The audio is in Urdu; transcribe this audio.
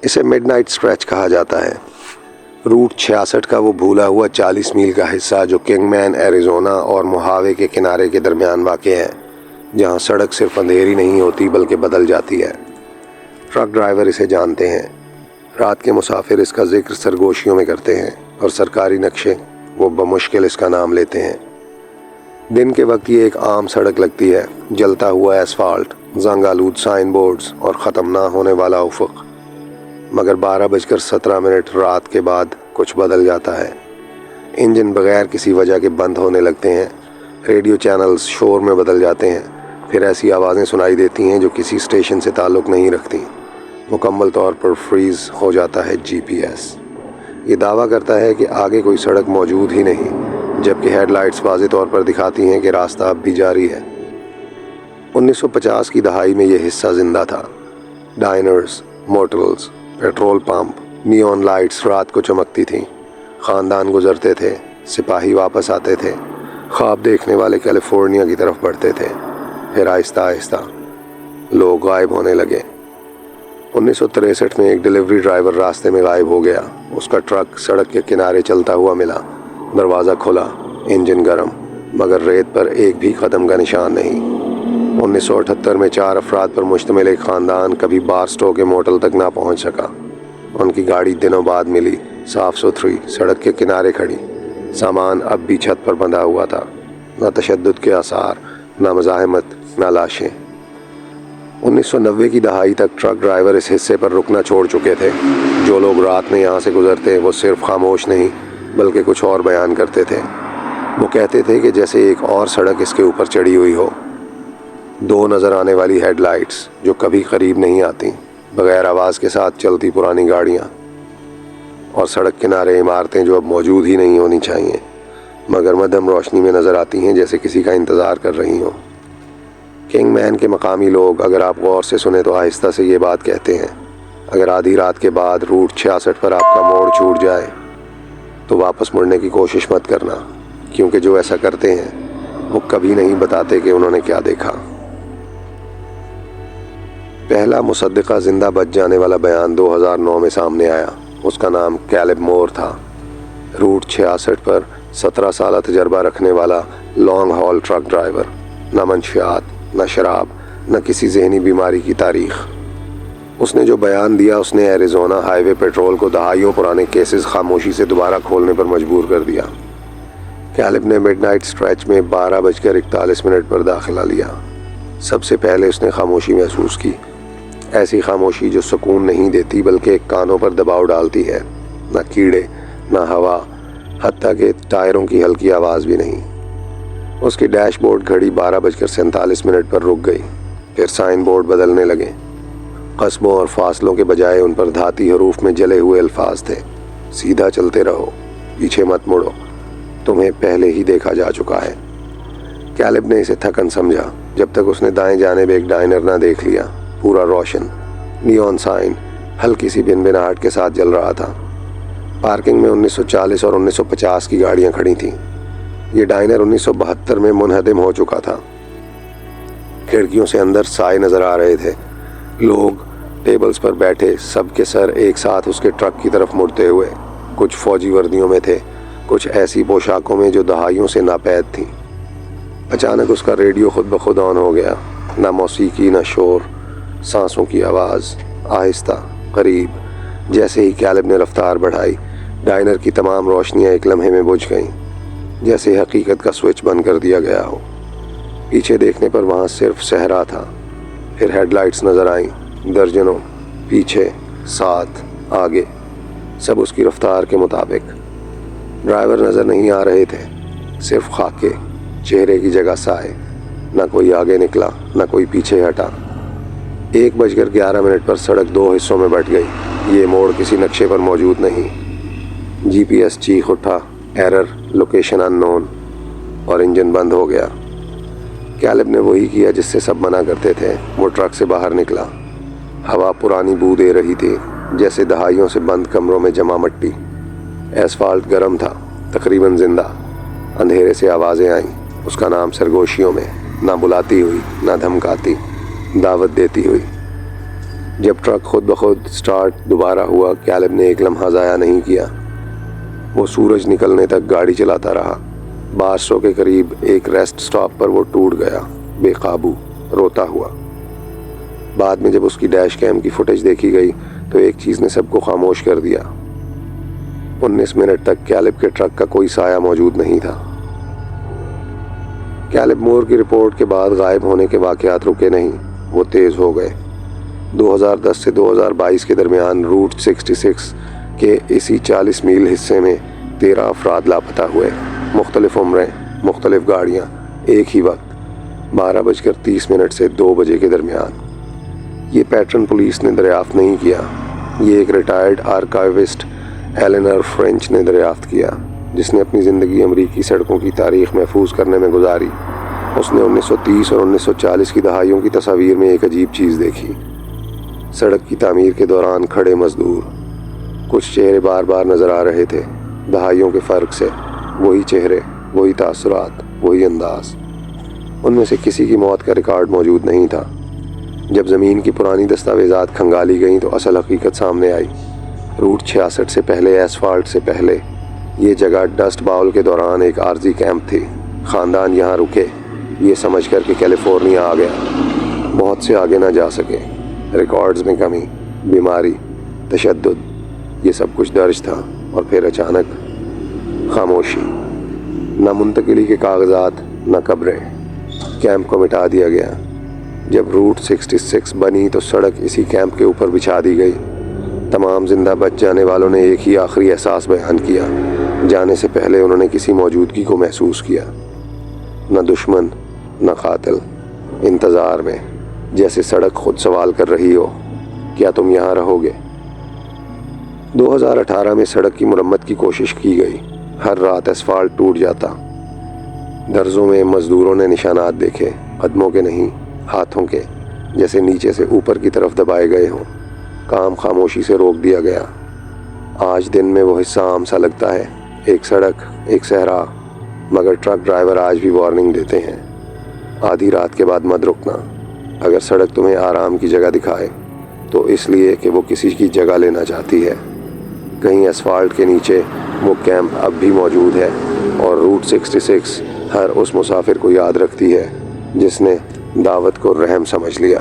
اسے مڈ نائٹ اسٹریچ کہا جاتا ہے۔ روٹ 66 کا وہ بھولا ہوا 40 میل کا حصہ جو کنگ مین ایریزونا اور موہاوے کے کنارے کے درمیان واقع ہے، جہاں سڑک صرف اندھیری نہیں ہوتی بلکہ بدل جاتی ہے۔ ٹرک ڈرائیور اسے جانتے ہیں۔ رات کے مسافر اس کا ذکر سرگوشیوں میں کرتے ہیں اور سرکاری نقشے وہ بمشکل اس کا نام لیتے ہیں۔ دن کے وقت یہ ایک عام سڑک لگتی ہے، جلتا ہوا ایسفالٹ، زنگ آلود سائن بورڈز اور ختم نہ ہونے والا افق۔ مگر 12:17 رات کے بعد کچھ بدل جاتا ہے۔ انجن بغیر کسی وجہ کے بند ہونے لگتے ہیں، ریڈیو چینلز شور میں بدل جاتے ہیں، پھر ایسی آوازیں سنائی دیتی ہیں جو کسی اسٹیشن سے تعلق نہیں رکھتی۔ مکمل طور پر فریز ہو جاتا ہے جی پی ایس۔ یہ دعویٰ کرتا ہے کہ آگے کوئی سڑک موجود ہی نہیں، جبکہ ہیڈ لائٹس واضح طور پر دکھاتی ہیں کہ راستہ اب بھی جاری ہے۔ 1950 کی دہائی میں یہ حصہ زندہ تھا۔ ڈائنرز، موٹلز، پیٹرول پمپ، نیون لائٹس رات کو چمکتی تھیں۔ خاندان گزرتے تھے، سپاہی واپس آتے تھے، خواب دیکھنے والے کیلیفورنیا کی طرف بڑھتے تھے۔ پھر آہستہ آہستہ لوگ غائب ہونے لگے۔ 1963 میں ایک ڈیلیوری ڈرائیور راستے میں غائب ہو گیا۔ اس کا ٹرک سڑک کے کنارے چلتا ہوا ملا، دروازہ کھلا، انجن گرم، مگر ریت پر ایک بھی قدم کا نشان نہیں۔ 1978 میں 4 افراد پر مشتمل ایک خاندان کبھی بارسٹو کے موٹل تک نہ پہنچ سکا۔ ان کی گاڑی دنوں بعد ملی، صاف ستھری، سڑک کے کنارے کھڑی۔ سامان اب بھی چھت پر بندھا ہوا تھا، نہ تشدد کے آثار، نہ مزاحمت، نہ لاشیں۔ 1990 کی دہائی تک ٹرک ڈرائیور اس حصے پر رکنا چھوڑ چکے تھے۔ جو لوگ رات میں یہاں سے گزرتے وہ صرف خاموش نہیں بلکہ کچھ اور بیان کرتے تھے۔ وہ کہتے تھے کہ جیسے ایک اور سڑک اس کے اوپر چڑھی ہوئی ہو۔ 2 نظر آنے والی ہیڈ لائٹس جو کبھی قریب نہیں آتی، بغیر آواز کے ساتھ چلتی پرانی گاڑیاں، اور سڑک کنارے عمارتیں جو اب موجود ہی نہیں ہونی چاہیے مگر مدھم روشنی میں نظر آتی ہیں جیسے کسی کا انتظار کر رہی ہوں۔ کنگ مین کے مقامی لوگ، اگر آپ غور سے سنیں تو آہستہ سے یہ بات کہتے ہیں، اگر آدھی رات کے بعد روٹ 66 پر آپ کا موڑ چھوٹ جائے تو واپس مڑنے کی کوشش مت کرنا، کیونکہ جو ایسا کرتے ہیں وہ کبھی نہیں بتاتے کہ انہوں نے کیا دیکھا۔ پہلا مصدقہ زندہ بچ جانے والا بیان 2009 میں سامنے آیا۔ اس کا نام کیلب مور تھا۔ روٹ 66 پر 17 سالہ تجربہ رکھنے والا لانگ ہال ٹرک ڈرائیور، نہ منشیات، نہ شراب، نہ کسی ذہنی بیماری کی تاریخ۔ اس نے جو بیان دیا اس نے ایریزونا ہائی وے پیٹرول کو دہائیوں پرانے کیسز خاموشی سے دوبارہ کھولنے پر مجبور کر دیا۔ کیلب نے مڈ نائٹ اسٹریچ میں 12:41 پر داخلہ لیا۔ سب سے پہلے اس نے خاموشی محسوس کی، ایسی خاموشی جو سکون نہیں دیتی بلکہ کانوں پر دباؤ ڈالتی ہے۔ نہ کیڑے، نہ ہوا، حتیٰ کہ ٹائروں کی ہلکی آواز بھی نہیں۔ اس کی ڈیش بورڈ گھڑی 12:47 پر رک گئی۔ پھر سائن بورڈ بدلنے لگے۔ قصبوں اور فاصلوں کے بجائے ان پر دھاتی حروف میں جلے ہوئے الفاظ تھے: سیدھا چلتے رہو، پیچھے مت مڑو، تمہیں پہلے ہی دیکھا جا چکا ہے۔ کیلب نے اسے تھکن سمجھا جب تک اس نے دائیں جانب ایک ڈائنر نہ دیکھ لیا، پورا روشن، نیون سائن ہلکی سی بنبناہٹ کے ساتھ جل رہا تھا۔ پارکنگ میں 1940 اور 1950 کی گاڑیاں کھڑی تھیں۔ یہ ڈائنر 1972 میں منہدم ہو چکا تھا۔ کھڑکیوں سے اندر سائے نظر آ رہے تھے، لوگ ٹیبلز پر بیٹھے، سب کے سر ایک ساتھ اس کے ٹرک کی طرف مڑتے ہوئے۔ کچھ فوجی وردیوں میں تھے، کچھ ایسی پوشاکوں میں جو دہائیوں سے ناپید تھیں۔ اچانک اس کا ریڈیو خود بخود آن ہو گیا، نہ موسیقی، نہ شور، سانسوں کی آواز، آہستہ، قریب۔ جیسے ہی کیلب نے رفتار بڑھائی، ڈائنر کی تمام روشنیاں ایک لمحے میں بجھ گئیں، جیسے حقیقت کا سوئچ بند کر دیا گیا ہو۔ پیچھے دیکھنے پر وہاں صرف صحرا تھا۔ پھر ہیڈ لائٹس نظر آئیں، درجنوں، پیچھے، ساتھ، آگے، سب اس کی رفتار کے مطابق۔ ڈرائیور نظر نہیں آ رہے تھے، صرف خاکے، چہرے کی جگہ سائے۔ نہ کوئی آگے نکلا، نہ کوئی پیچھے ہٹا۔ 1:11 پر سڑک 2 حصوں میں بٹ گئی۔ یہ موڑ کسی نقشے پر موجود نہیں۔ جی پی ایس چیخ اٹھا، ایرر، لوکیشن ان نون، اور انجن بند ہو گیا۔ کیلب نے وہی کیا جس سے سب منع کرتے تھے۔ وہ ٹرک سے باہر نکلا۔ ہوا پرانی بو دے رہی تھی، جیسے دہائیوں سے بند کمروں میں جمع مٹی۔ ایسفالٹ گرم تھا، تقریباً زندہ۔ اندھیرے سے آوازیں آئیں، اس کا نام سرگوشیوں میں، نہ بلاتی ہوئی، نہ دھمکاتی، دعوت دیتی ہوئی۔ جب ٹرک خود بخود سٹارٹ دوبارہ ہوا، کیلب نے ایک لمحہ ضائع نہیں کیا۔ وہ سورج نکلنے تک گاڑی چلاتا رہا۔ بارسٹو کے قریب ایک ریسٹ سٹاپ پر وہ ٹوٹ گیا، بے قابو، روتا ہوا۔ بعد میں جب اس کی ڈیش کیم کی فوٹیج دیکھی گئی تو ایک چیز نے سب کو خاموش کر دیا۔ 19 منٹ تک کیلب کے ٹرک کا کوئی سایہ موجود نہیں تھا۔ کیلب مور کی رپورٹ کے بعد غائب ہونے کے واقعات رکے نہیں، وہ تیز ہو گئے۔ 2010 سے 2022 کے درمیان روٹ 66 کے اسی 40 میل حصے میں 13 افراد لاپتہ ہوئے، مختلف عمریں، مختلف گاڑیاں، ایک ہی وقت 12:30 سے 2 بجے کے درمیان۔ یہ پیٹرن پولیس نے دریافت نہیں کیا، یہ ایک ریٹائرڈ آرکائیوسٹ ایلینر فرینچ نے دریافت کیا، جس نے اپنی زندگی امریکی سڑکوں کی تاریخ محفوظ کرنے میں گزاری۔ اس نے 1930 اور 1940 کی دہائیوں کی تصاویر میں ایک عجیب چیز دیکھی۔ سڑک کی تعمیر کے دوران کھڑے مزدور، کچھ چہرے بار بار نظر آ رہے تھے، دہائیوں کے فرق سے، وہی چہرے، وہی تاثرات، وہی انداز۔ ان میں سے کسی کی موت کا ریکارڈ موجود نہیں تھا۔ جب زمین کی پرانی دستاویزات کھنگالی گئیں تو اصل حقیقت سامنے آئی۔ روٹ 66 سے پہلے، ایسفالٹ سے پہلے، یہ جگہ ڈسٹ باؤل کے دوران ایک عارضی کیمپ تھی۔ خاندان یہاں رکے، یہ سمجھ کر کہ کیلیفورنیا آ گیا، بہت سے آگے نہ جا سکے۔ ریکارڈز میں کمی، بیماری، تشدد، یہ سب کچھ درج تھا۔ اور پھر اچانک خاموشی، نہ منتقلی کے کاغذات، نہ قبریں۔ کیمپ کو مٹا دیا گیا۔ جب روٹ 66 بنی تو سڑک اسی کیمپ کے اوپر بچھا دی گئی۔ تمام زندہ بچ جانے والوں نے ایک ہی آخری احساس بیان کیا۔ جانے سے پہلے انہوں نے کسی موجودگی کو محسوس کیا، نہ دشمن، نہ قاتل، انتظار میں، جیسے سڑک خود سوال کر رہی ہو، کیا تم یہاں رہو گے؟ 2018 میں سڑک کی مرمت کی کوشش کی گئی۔ ہر رات اسفالٹ ٹوٹ جاتا۔ درزوں میں مزدوروں نے نشانات دیکھے، قدموں کے نہیں، ہاتھوں کے، جیسے نیچے سے اوپر کی طرف دبائے گئے ہوں۔ کام خاموشی سے روک دیا گیا۔ آج دن میں وہ حصہ عام سا لگتا ہے، ایک سڑک، ایک صحرا، مگر ٹرک ڈرائیور آج بھی وارننگ دیتے ہیں، آدھی رات کے بعد مت رکنا۔ اگر سڑک تمہیں آرام کی جگہ دکھائے تو اس لیے کہ وہ کسی کی جگہ لینا چاہتی ہے۔ کہیں اسفالٹ کے نیچے وہ کیمپ اب بھی موجود ہے، اور روٹ 66 ہر اس مسافر کو یاد رکھتی ہے جس نے دعوت کو رحم سمجھ لیا۔